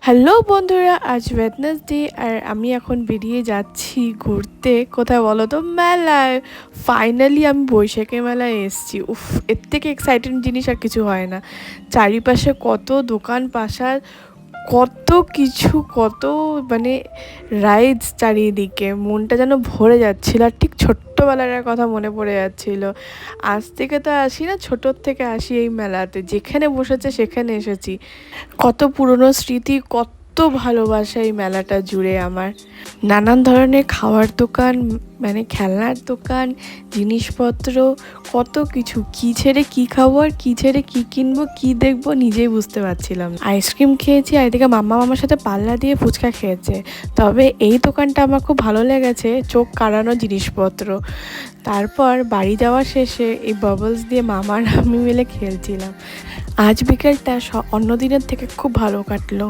Hello বন্ধুরা, আজ Wednesday আর আমি এখন বেরিয়ে যাচ্ছি ঘুরতে। কোথায় বলো তো? মেলায়। ফাইনালি আমি বৈশাখী মেলায় এসেছি। উফ, এর থেকে এক্সাইটেড জিনিস আর কিছু হয় না। চারিপাশে কত দোকান পাশার, কত কিছু, কত মানে রাইডস চারিদিকে। মনটা যেন ভরে যাচ্ছিল আর ঠিক ছোট্টবেলার কথা মনে পড়ে যাচ্ছিল। আজ থেকে তো আসি না, ছোটোর থেকে আসি এই মেলাতে। যেখানে বসেছে সেখানে এসেছি। কত পুরনো স্মৃতি, কত ভালোবাসা এই মেলাটা জুড়ে আমার। নানান ধরনের খাওয়ার দোকান, মানে খেলনার দোকান, জিনিসপত্র, কত কিছু। কি ছেড়ে কি খাবো আর কি ছেড়ে কি কিনবো, কি দেখবো নিজেই বুঝতে পারছিলাম। আইসক্রিম খেয়েছি আর এদিকে মামার সাথে পাল্লা দিয়ে ফুচকা খেয়েছে। তবে এই দোকানটা আমার খুব ভালো লেগেছে, চোখ কাড়ানো জিনিসপত্র। তারপর বাড়ি যাওয়ার শেষে এই বাবলস দিয়ে মামার আমি মিলে খেলছিলাম। আজ বিকেলটা অন্য দিনের থেকে খুব ভালো কাটলো।